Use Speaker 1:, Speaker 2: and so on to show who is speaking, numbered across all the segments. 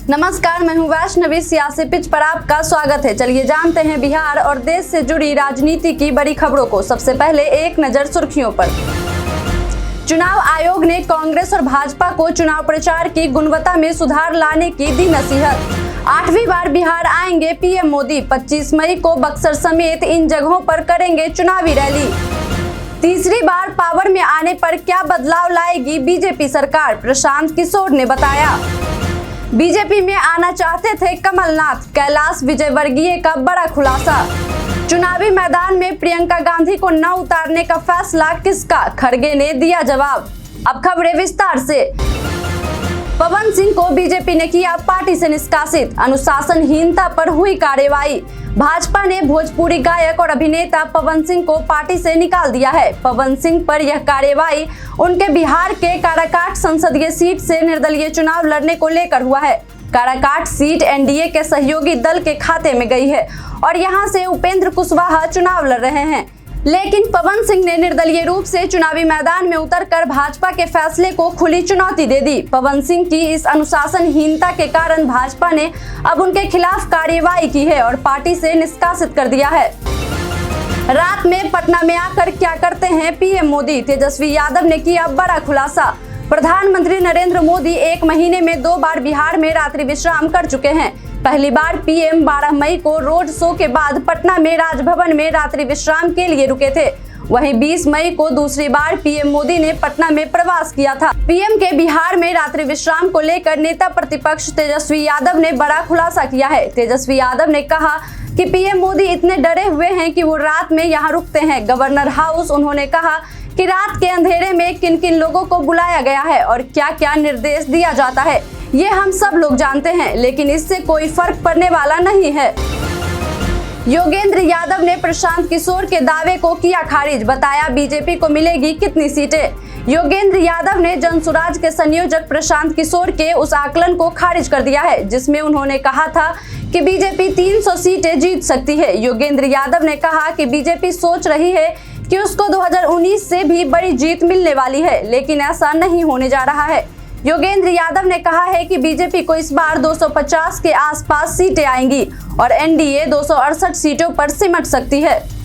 Speaker 1: नमस्कार, मैं हूं वैष्णवी। सियासी पिच पर आपका स्वागत है। चलिए जानते हैं बिहार और देश से जुड़ी राजनीति की बड़ी खबरों को। सबसे पहले एक नजर सुर्खियों पर। चुनाव आयोग ने कांग्रेस और भाजपा को चुनाव प्रचार की गुणवत्ता में सुधार लाने की दी नसीहत। 8वीं बार बिहार आएंगे पीएम मोदी। 25 मई को बक्सर समेत इन जगहों पर करेंगे चुनावी रैली। तीसरी बार पावर में आने पर क्या बदलाव लाएगी बीजेपी सरकार, प्रशांत किशोर ने बताया। बीजेपी में आना चाहते थे कमलनाथ, कैलाश विजयवर्गीय का बड़ा खुलासा। चुनावी मैदान में प्रियंका गांधी को न उतारने का फैसला किसका, खड़गे ने दिया जवाब। अब खबरें विस्तार से। पवन सिंह को बीजेपी ने किया पार्टी से निष्कासित, अनुशासनहीनता पर हुई कार्रवाई। भाजपा ने भोजपुरी गायक और अभिनेता पवन सिंह को पार्टी से निकाल दिया है। पवन सिंह पर यह कार्रवाई उनके बिहार के काराकाट संसदीय सीट से निर्दलीय चुनाव लड़ने को लेकर हुआ है। काराकाट सीट एनडीए के सहयोगी दल के खाते में गई है और यहां से उपेंद्र कुशवाहा चुनाव लड़ रहे हैं, लेकिन पवन सिंह ने निर्दलीय रूप से चुनावी मैदान में उतरकर भाजपा के फैसले को खुली चुनौती दे दी। पवन सिंह की इस अनुशासनहीनता के कारण भाजपा ने अब उनके खिलाफ कार्रवाई की है और पार्टी से निष्कासित कर दिया है। रात में पटना में आकर क्या करते हैं पीएम मोदी, तेजस्वी यादव ने किया बड़ा खुलासा। प्रधानमंत्री नरेंद्र मोदी 1 महीने में 2 बार बिहार में रात्रि विश्राम कर चुके हैं। पहली बार पीएम 12 मई को रोड शो के बाद पटना में राजभवन में रात्रि विश्राम के लिए रुके थे। वहीं 20 मई को दूसरी बार पीएम मोदी ने पटना में प्रवास किया था। पीएम के बिहार में रात्रि विश्राम को लेकर नेता प्रतिपक्ष तेजस्वी यादव ने बड़ा खुलासा किया है। तेजस्वी यादव ने कहा कि पीएम मोदी इतने डरे हुए हैं कि वो रात में यहाँ रुकते हैं। गवर्नर हाउस उन्होंने कहा कि रात के अंधेरे में किन किन लोगों को बुलाया गया है और क्या क्या निर्देश दिया जाता है, ये हम सब लोग जानते हैं, लेकिन इससे कोई फर्क पड़ने वाला नहीं है। योगेंद्र यादव ने प्रशांत किशोर के दावे को किया खारिज, बताया बीजेपी को मिलेगी कितनी सीटें। योगेंद्र यादव ने जनसुराज के संयोजक प्रशांत किशोर के उस आकलन को खारिज कर दिया है जिसमें उन्होंने कहा था कि बीजेपी 300 सीटें जीत सकती है। योगेंद्र यादव ने कहा कि बीजेपी सोच रही है कि उसको 2019 से भी बड़ी जीत मिलने वाली है, लेकिन ऐसा नहीं होने जा रहा है। योगेंद्र यादव ने कहा है कि बीजेपी को इस बार 250 के आसपास सीटें आएंगी और एनडीए 268 सीटों पर सिमट सकती है।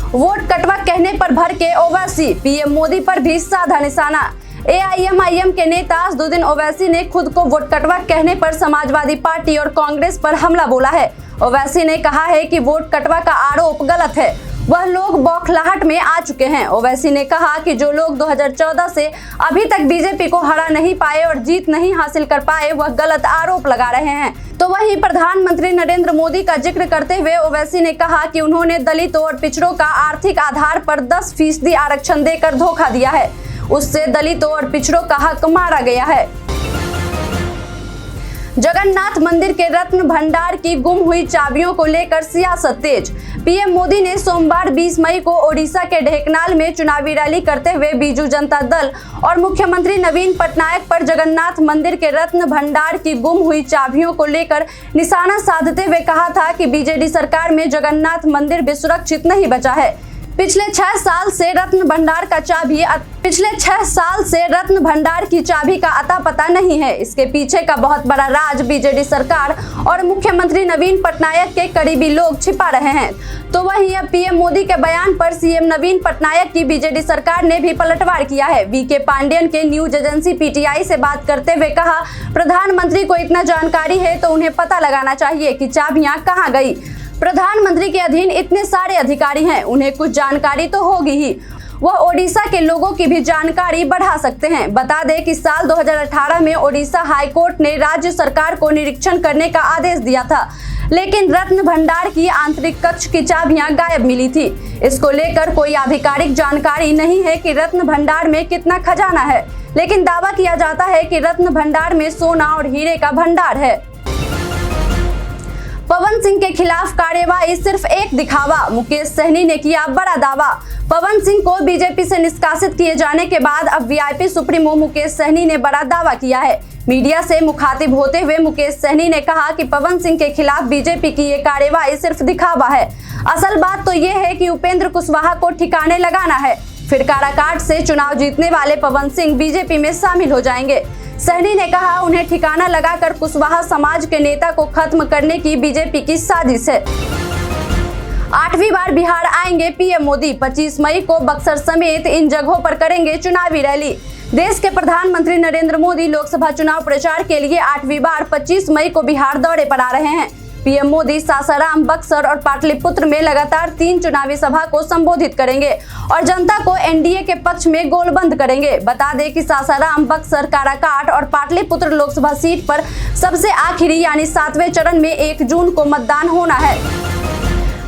Speaker 1: वोट कटवा कहने पर भड़के ओवैसी, पीएम मोदी पर भी साधा निशाना। एआईएमआईएम के नेता असदुद्दीन ओवैसी ने खुद को वोट कटवा कहने पर समाजवादी पार्टी और कांग्रेस पर हमला बोला है। ओवैसी ने कहा है कि वोट कटवा का आरोप गलत है, वह लोग बौखलाहट में आ चुके हैं। ओवैसी ने कहा कि जो लोग 2014 से अभी तक बीजेपी को हरा नहीं पाए और जीत नहीं हासिल कर पाए, वह गलत आरोप लगा रहे हैं। तो वहीं प्रधानमंत्री नरेंद्र मोदी का जिक्र करते हुए ओवैसी ने कहा कि उन्होंने दलितों और पिछड़ों का आर्थिक आधार पर 10% आरक्षण देकर धोखा दिया है, उससे दलितों और पिछड़ों का हक मारा गया है। जगन्नाथ मंदिर के रत्न भंडार की गुम हुई चाबियों को लेकर सियासत तेज। पीएम मोदी ने सोमवार 20 मई को ओडिशा के ढेंकनाल में चुनावी रैली करते हुए बीजू जनता दल और मुख्यमंत्री नवीन पटनायक पर जगन्नाथ मंदिर के रत्न भंडार की गुम हुई चाबियों को लेकर निशाना साधते हुए कहा था कि बीजेडी सरकार में जगन्नाथ मंदिर भी सुरक्षित नहीं बचा है। पिछले 6 साल से रत्न भंडार की चाबी का अता पता नहीं है। इसके पीछे का बहुत बड़ा राज बीजेडी सरकार और मुख्यमंत्री नवीन पटनायक के करीबी लोग छिपा रहे हैं। तो वहीं अब पीएम मोदी के बयान पर सीएम नवीन पटनायक की बीजेडी सरकार ने भी पलटवार किया है। वीके पांडेयन के न्यूज एजेंसी पीटीआई से बात करते हुए कहा, प्रधानमंत्री को इतना जानकारी है तो उन्हें पता लगाना चाहिए कि चाबियां कहां गई। प्रधानमंत्री के अधीन इतने सारे अधिकारी हैं, उन्हें कुछ जानकारी तो होगी ही। वह ओडिशा के लोगों की भी जानकारी बढ़ा सकते हैं। बता दें कि साल 2018 में ओडिशा हाईकोर्ट ने राज्य सरकार को निरीक्षण करने का आदेश दिया था, लेकिन रत्न भंडार की आंतरिक कक्ष की चाबियां गायब मिली थी। इसको लेकर कोई आधिकारिक जानकारी नहीं है कि रत्न भंडार में कितना खजाना है, लेकिन दावा किया जाता है कि रत्न भंडार में सोना और हीरे का भंडार है। पवन सिंह के खिलाफ कार्रवाई सिर्फ एक दिखावा, मुकेश सहनी ने किया बड़ा दावा। पवन सिंह को बीजेपी से निष्कासित किए जाने के बाद अब वीआईपी सुप्रीमो मुकेश सहनी ने बड़ा दावा किया है। मीडिया से मुखातिब होते हुए मुकेश सहनी ने कहा कि पवन सिंह के खिलाफ बीजेपी की ये कार्रवाई सिर्फ दिखावा है। असल बात तो ये है कि उपेंद्र कुशवाहा को ठिकाने लगाना है, फिर काराकाट से चुनाव जीतने वाले पवन सिंह बीजेपी में शामिल हो जाएंगे। सहनी ने कहा, उन्हें ठिकाना लगाकर कुशवाहा समाज के नेता को खत्म करने की बीजेपी की साजिश है। 8वीं बार बिहार आएंगे पीएम मोदी। 25 मई को बक्सर समेत इन जगहों पर करेंगे चुनावी रैली। देश के प्रधानमंत्री नरेंद्र मोदी लोकसभा चुनाव प्रचार के लिए 8वीं बार 25 मई को बिहार दौरे पर आ रहे हैं। पीएम मोदी सासाराम, बक्सर और पाटलिपुत्र में लगातार 3 चुनावी सभा को संबोधित करेंगे और जनता को एनडीए के पक्ष में गोलबंद करेंगे। बता दें कि सासाराम, बक्सर, काराकाट और पाटलिपुत्र लोकसभा सीट पर सबसे आखिरी यानी 7वें चरण में 1 जून को मतदान होना है।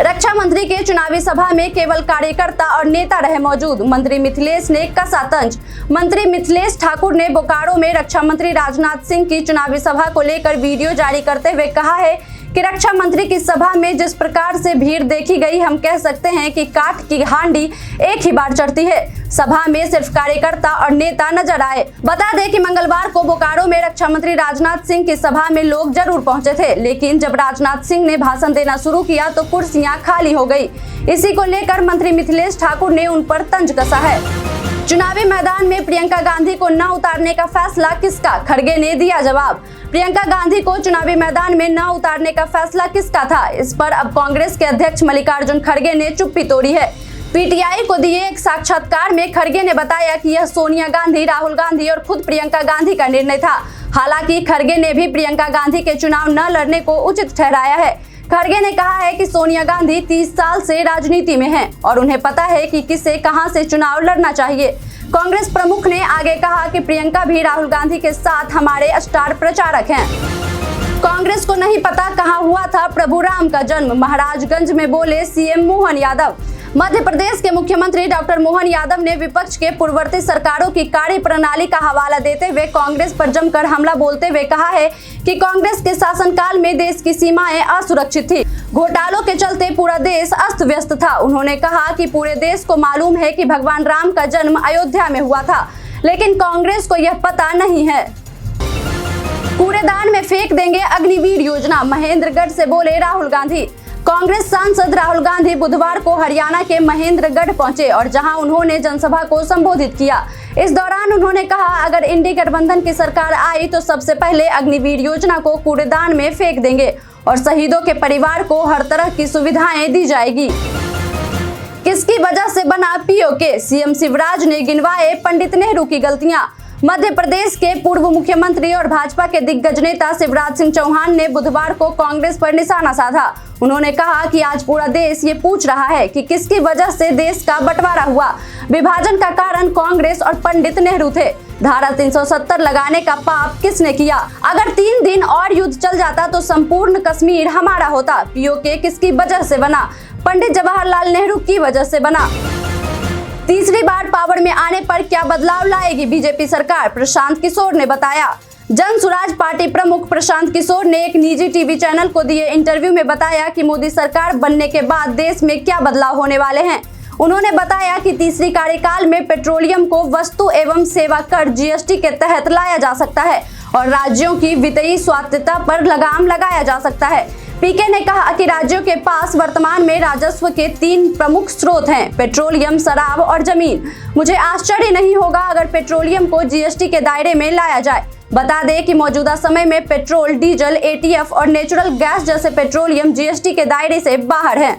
Speaker 1: रक्षा मंत्री के चुनावी सभा में केवल कार्यकर्ता और नेता रहे मौजूद। मंत्री मिथिलेश ने कसा तंज। मंत्री मिथिलेश ठाकुर ने बोकारो में रक्षा मंत्री राजनाथ सिंह की चुनावी सभा को लेकर वीडियो जारी करते हुए कहा है कि रक्षा मंत्री की सभा में जिस प्रकार से भीड़ देखी गई, हम कह सकते हैं कि काठ की हांडी एक ही बार चढ़ती है। सभा में सिर्फ कार्यकर्ता और नेता नजर आए। बता दें कि मंगलवार को बोकारो में रक्षा मंत्री राजनाथ सिंह की सभा में लोग जरूर पहुंचे थे, लेकिन जब राजनाथ सिंह ने भाषण देना शुरू किया तो कुर्सियां खाली हो गई। इसी को लेकर मंत्री मिथिलेश ठाकुर ने उन पर तंज कसा है। चुनावी मैदान में प्रियंका गांधी को न उतारने का फैसला किसका? खड़गे ने दिया जवाब। प्रियंका गांधी को चुनावी मैदान में न उतारने का फैसला किसका था? इस पर अब कांग्रेस के अध्यक्ष मल्लिकार्जुन खड़गे ने चुप्पी तोड़ी है। पीटीआई को दिए एक साक्षात्कार में खड़गे ने बताया कि यह सोनिया गांधी, राहुल गांधी और खुद प्रियंका गांधी का निर्णय था। हालांकि खड़गे ने भी प्रियंका गांधी के चुनाव न लड़ने को उचित ठहराया है। खड़गे ने कहा है कि सोनिया गांधी 30 साल से राजनीति में हैं और उन्हें पता है कि किसे कहां से चुनाव लड़ना चाहिए। कांग्रेस प्रमुख ने आगे कहा कि प्रियंका भी राहुल गांधी के साथ हमारे स्टार प्रचारक हैं। कांग्रेस को नहीं पता कहां हुआ था प्रभु राम का जन्म। महाराजगंज में बोले सीएम मोहन यादव। मध्य प्रदेश के मुख्यमंत्री डॉक्टर मोहन यादव ने विपक्ष के पूर्ववर्ती सरकारों की कार्यप्रणाली का हवाला देते हुए कांग्रेस पर जमकर हमला बोलते हुए कहा है कि कांग्रेस के शासनकाल में देश की सीमाएं असुरक्षित थी। घोटालों के चलते पूरा देश अस्त व्यस्त था। उन्होंने कहा कि पूरे देश को मालूम है कि भगवान राम का जन्म अयोध्या में हुआ था, लेकिन कांग्रेस को यह पता नहीं है। कूड़ेदान में फेंक देंगे अग्निवीर योजना। महेंद्रगढ़ से बोले राहुल गांधी। कांग्रेस सांसद राहुल गांधी बुधवार को हरियाणा के महेंद्रगढ़ पहुंचे और जहां उन्होंने जनसभा को संबोधित किया। इस दौरान उन्होंने कहा, अगर इंडी गठबंधन की सरकार आई तो सबसे पहले अग्निवीर योजना को कूड़ेदान में फेंक देंगे और शहीदों के परिवार को हर तरह की सुविधाएं दी जाएगी। किसकी वजह से बना पीओके? सीएम शिवराज ने गिनवाए पंडित नेहरू की गलतियां। मध्य प्रदेश के पूर्व मुख्यमंत्री और भाजपा के दिग्गज नेता शिवराज सिंह चौहान ने बुधवार को कांग्रेस पर निशाना साधा। उन्होंने कहा कि आज पूरा देश ये पूछ रहा है कि किसकी वजह से देश का बंटवारा हुआ। विभाजन का कारण कांग्रेस और पंडित नेहरू थे। धारा 370 लगाने का पाप किसने किया? अगर 3 दिन और युद्ध चल जाता तो संपूर्ण कश्मीर हमारा होता। पीओके किसकी वजह से बना? पंडित जवाहरलाल नेहरू की वजह से बना। तीसरी बार पावर में आने पर क्या बदलाव लाएगी बीजेपी सरकार? प्रशांत किशोर ने बताया। जन सुराज पार्टी प्रमुख प्रशांत किशोर ने एक निजी टीवी चैनल को दिए इंटरव्यू में बताया कि मोदी सरकार बनने के बाद देश में क्या बदलाव होने वाले हैं। उन्होंने बताया कि तीसरी कार्यकाल में पेट्रोलियम को वस्तु एवं सेवा कर जीएसटी के तहत लाया जा सकता है और राज्यों की वित्तीय स्वायत्तता पर लगाम लगाया जा सकता है। पीके ने कहा कि राज्यों के पास वर्तमान में राजस्व के 3 प्रमुख स्रोत हैं, पेट्रोलियम, शराब और जमीन। मुझे आश्चर्य नहीं होगा अगर पेट्रोलियम को जीएसटी के दायरे में लाया जाए। बता दें कि मौजूदा समय में पेट्रोल, डीजल, एटीएफ और नेचुरल गैस जैसे पेट्रोलियम जीएसटी के दायरे से बाहर हैं।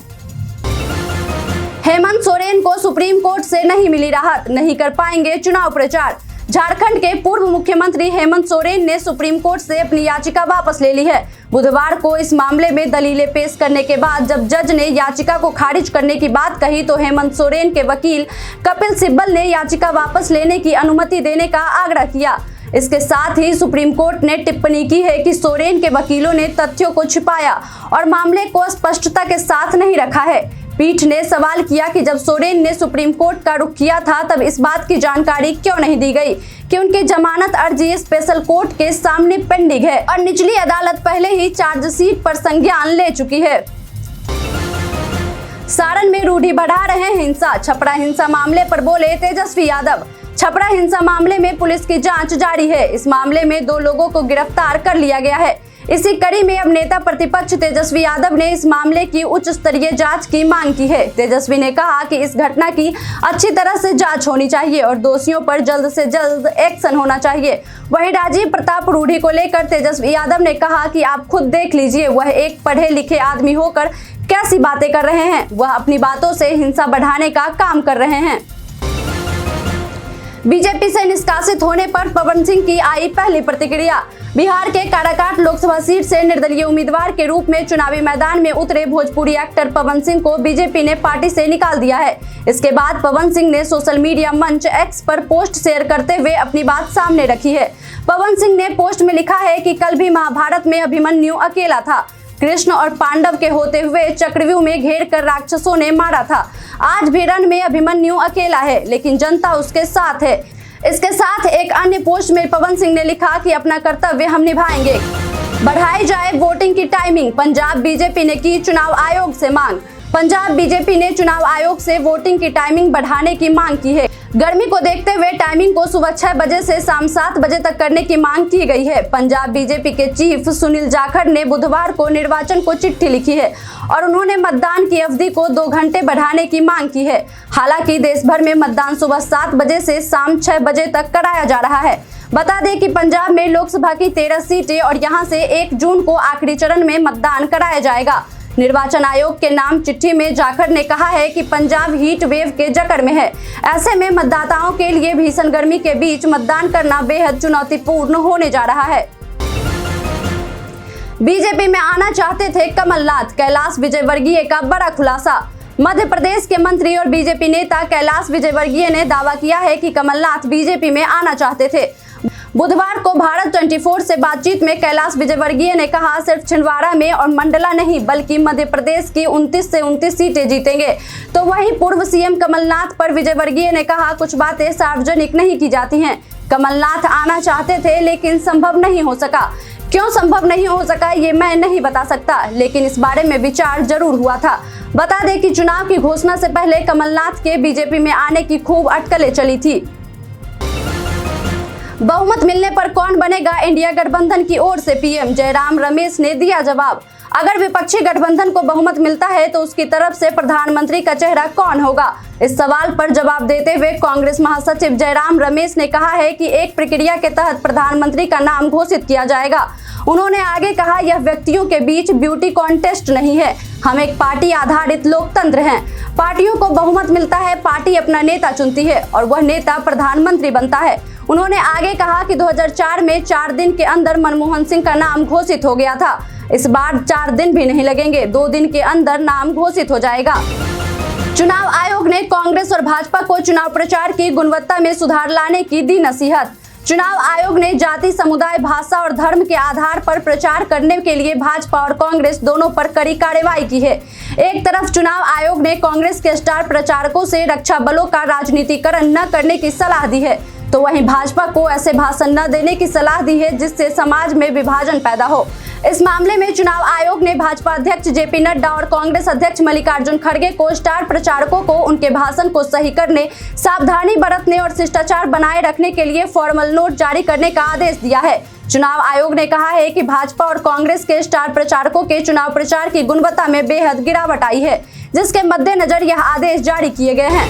Speaker 1: हेमंत सोरेन को सुप्रीम कोर्ट से नहीं मिली राहत, नहीं कर पाएंगे चुनाव प्रचार। झारखंड के पूर्व मुख्यमंत्री हेमंत सोरेन ने सुप्रीम कोर्ट से अपनी याचिका वापस ले ली है। बुधवार को इस मामले में दलीलें पेश करने के बाद जब जज ने याचिका को खारिज करने की बात कही तो हेमंत सोरेन के वकील कपिल सिब्बल ने याचिका वापस लेने की अनुमति देने का आग्रह किया। इसके साथ ही सुप्रीम कोर्ट ने टिप्पणी की है कि सोरेन के वकीलों ने तथ्यों को छिपाया और मामले को स्पष्टता के साथ नहीं रखा है। पीठ ने सवाल किया कि जब सोरेन ने सुप्रीम कोर्ट का रुख किया था तब इस बात की जानकारी क्यों नहीं दी गई कि उनकी जमानत अर्जी स्पेशल कोर्ट के सामने पेंडिंग है और निचली अदालत पहले ही चार्जशीट पर संज्ञान ले चुकी है। सारण में रूढ़ी बढ़ा रहे हिंसा। छपरा हिंसा मामले पर बोले तेजस्वी यादव। छपरा हिंसा मामले में पुलिस की जांच जारी है। इस मामले में 2 लोगों को गिरफ्तार कर लिया गया है। इसी कड़ी में अब नेता प्रतिपक्ष तेजस्वी यादव ने इस मामले की उच्च स्तरीय जांच की मांग की है। तेजस्वी ने कहा कि इस घटना की अच्छी तरह से जांच होनी चाहिए और दोषियों पर जल्द से जल्द एक्शन होना चाहिए। वहीं राजीव प्रताप रूढ़ी को लेकर तेजस्वी यादव ने कहा कि आप खुद देख लीजिए, वह एक पढ़े लिखे आदमी होकर कैसी बातें कर रहे हैं। वह अपनी बातों से हिंसा बढ़ाने का काम कर रहे हैं। बीजेपी से निष्कासित होने पर पवन सिंह की आई पहली प्रतिक्रिया। बिहार के काराकाट लोकसभा सीट से निर्दलीय उम्मीदवार के रूप में चुनावी मैदान में उतरे भोजपुरी एक्टर पवन सिंह को बीजेपी ने पार्टी से निकाल दिया है। इसके बाद पवन सिंह ने सोशल मीडिया मंच एक्स पर पोस्ट शेयर करते हुए अपनी बात सामने रखी है। पवन सिंह ने पोस्ट में लिखा है कि कल भी महाभारत में अभिमन्यु अकेला था। कृष्ण और पांडव के होते हुए चक्रव्यूह में घेर कर राक्षसों ने मारा था। आज भी रण में अभिमन्यु अकेला है, लेकिन जनता उसके साथ है। इसके साथ एक अन्य पोस्ट में पवन सिंह ने लिखा कि अपना कर्तव्य हम निभाएंगे। बढ़ाई जाए वोटिंग की टाइमिंग, पंजाब बीजेपी ने की चुनाव आयोग से मांग। पंजाब बीजेपी ने चुनाव आयोग से वोटिंग की टाइमिंग बढ़ाने की मांग की है। गर्मी को देखते हुए टाइमिंग को सुबह 6 बजे से शाम 7 बजे तक करने की मांग की गई है। पंजाब बीजेपी के चीफ सुनील जाखड़ ने बुधवार को निर्वाचन को चिट्ठी लिखी है और उन्होंने मतदान की अवधि को 2 घंटे बढ़ाने की मांग की है। हालांकि देश भर में मतदान सुबह 7 बजे से शाम 6 बजे तक कराया जा रहा है। बता दें कि पंजाब में लोकसभा की 13 सीटें और यहां से 1 जून को आखिरी चरण में मतदान कराया जाएगा। निर्वाचन आयोग के नाम चिट्ठी में जाखड़ ने कहा है कि पंजाब हीट वेव के जकड़ में है। ऐसे में मतदाताओं के लिए भीषण गर्मी के बीच मतदान करना बेहद चुनौतीपूर्ण होने जा रहा है। बीजेपी में आना चाहते थे कमलनाथ, कैलाश विजयवर्गीय का बड़ा खुलासा। मध्य प्रदेश के मंत्री और बीजेपी नेता कैलाश विजयवर्गीय ने दावा किया है कि कमलनाथ बीजेपी में आना चाहते थे। बुधवार को भारत 24 से बातचीत में कैलाश विजयवर्गीय ने कहा, सिर्फ छिंदवाड़ा में और मंडला नहीं बल्कि मध्य प्रदेश की 29 से 29 सीटें जीतेंगे। तो वहीं पूर्व सीएम कमलनाथ पर विजयवर्गीय ने कहा, कुछ बातें सार्वजनिक नहीं की जाती हैं। कमलनाथ आना चाहते थे लेकिन संभव नहीं हो सका। क्यों संभव नहीं हो सका ये मैं नहीं बता सकता, लेकिन इस बारे में विचार जरूर हुआ था। बता दें कि चुनाव की घोषणा से पहले कमलनाथ के बीजेपी में आने की खूब अटकलें चली थी। बहुमत मिलने पर कौन बनेगा इंडिया गठबंधन की ओर से पीएम, जयराम रमेश ने दिया जवाब। अगर विपक्षी गठबंधन को बहुमत मिलता है तो उसकी तरफ से प्रधानमंत्री का चेहरा कौन होगा? इस सवाल पर जवाब देते हुए कांग्रेस महासचिव जयराम रमेश ने कहा है कि एक प्रक्रिया के तहत प्रधानमंत्री का नाम घोषित किया जाएगा। उन्होंने आगे कहा, यह व्यक्तियों के बीच ब्यूटी कॉन्टेस्ट नहीं है, हम एक पार्टी आधारित लोकतंत्र हैं। पार्टियों को बहुमत मिलता है, पार्टी अपना नेता चुनती है और वह नेता प्रधानमंत्री बनता है। उन्होंने आगे कहा कि 2004 में 4 दिन के अंदर मनमोहन सिंह का नाम घोषित हो गया था। इस बार 4 दिन भी नहीं लगेंगे, 2 दिन के अंदर नाम घोषित हो जाएगा। चुनाव आयोग ने कांग्रेस और भाजपा को चुनाव प्रचार की गुणवत्ता में सुधार लाने की दी नसीहत। चुनाव आयोग ने जाति, समुदाय, भाषा और धर्म के आधार पर प्रचार करने के लिए भाजपा और कांग्रेस दोनों पर कड़ी कार्रवाई की है। एक तरफ चुनाव आयोग ने कांग्रेस के स्टार प्रचारकों से रक्षा बलों का राजनीतिकरण न करने की सलाह दी है, तो वहीं भाजपा को ऐसे भाषण न देने की सलाह दी है जिससे समाज में विभाजन पैदा हो। इस मामले में चुनाव आयोग ने भाजपा अध्यक्ष जेपी नड्डा और कांग्रेस अध्यक्ष मल्लिकार्जुन खड़गे को स्टार प्रचारकों को उनके भाषण को सही करने, सावधानी बरतने और शिष्टाचार बनाए रखने के लिए फॉर्मल नोट जारी करने का आदेश दिया है। चुनाव आयोग ने कहा है कि भाजपा और कांग्रेस के स्टार प्रचारकों के चुनाव प्रचार की गुणवत्ता में बेहद गिरावट आई है, जिसके मद्देनजर यह आदेश जारी किए गए हैं।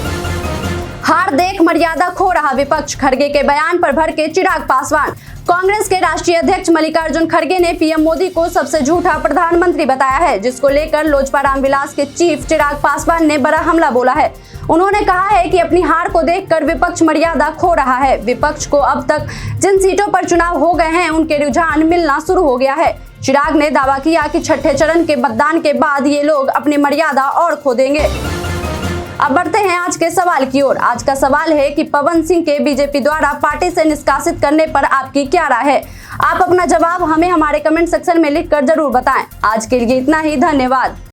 Speaker 1: हार देख मर्यादा खो रहा विपक्ष, खड़गे के बयान पर भड़के चिराग पासवान। कांग्रेस के राष्ट्रीय अध्यक्ष मल्लिकार्जुन खड़गे ने पीएम मोदी को सबसे झूठा प्रधानमंत्री बताया है, जिसको लेकर लोजपा रामविलास के चीफ चिराग पासवान ने बड़ा हमला बोला है। उन्होंने कहा है कि अपनी हार को देखकर विपक्ष मर्यादा खो रहा है। विपक्ष को अब तक जिन सीटों पर चुनाव हो गए हैं उनके रुझान मिलना शुरू हो गया है। चिराग ने दावा किया कि छठे चरण के मतदान के बाद ये लोग अपनी मर्यादा और खो देंगे। अब बढ़ते हैं आज के सवाल की ओर। आज का सवाल है कि पवन सिंह के बीजेपी द्वारा पार्टी से निष्कासित करने पर आपकी क्या राय है? आप अपना जवाब हमें हमारे कमेंट सेक्शन में लिखकर जरूर बताएं। आज के लिए इतना ही, धन्यवाद।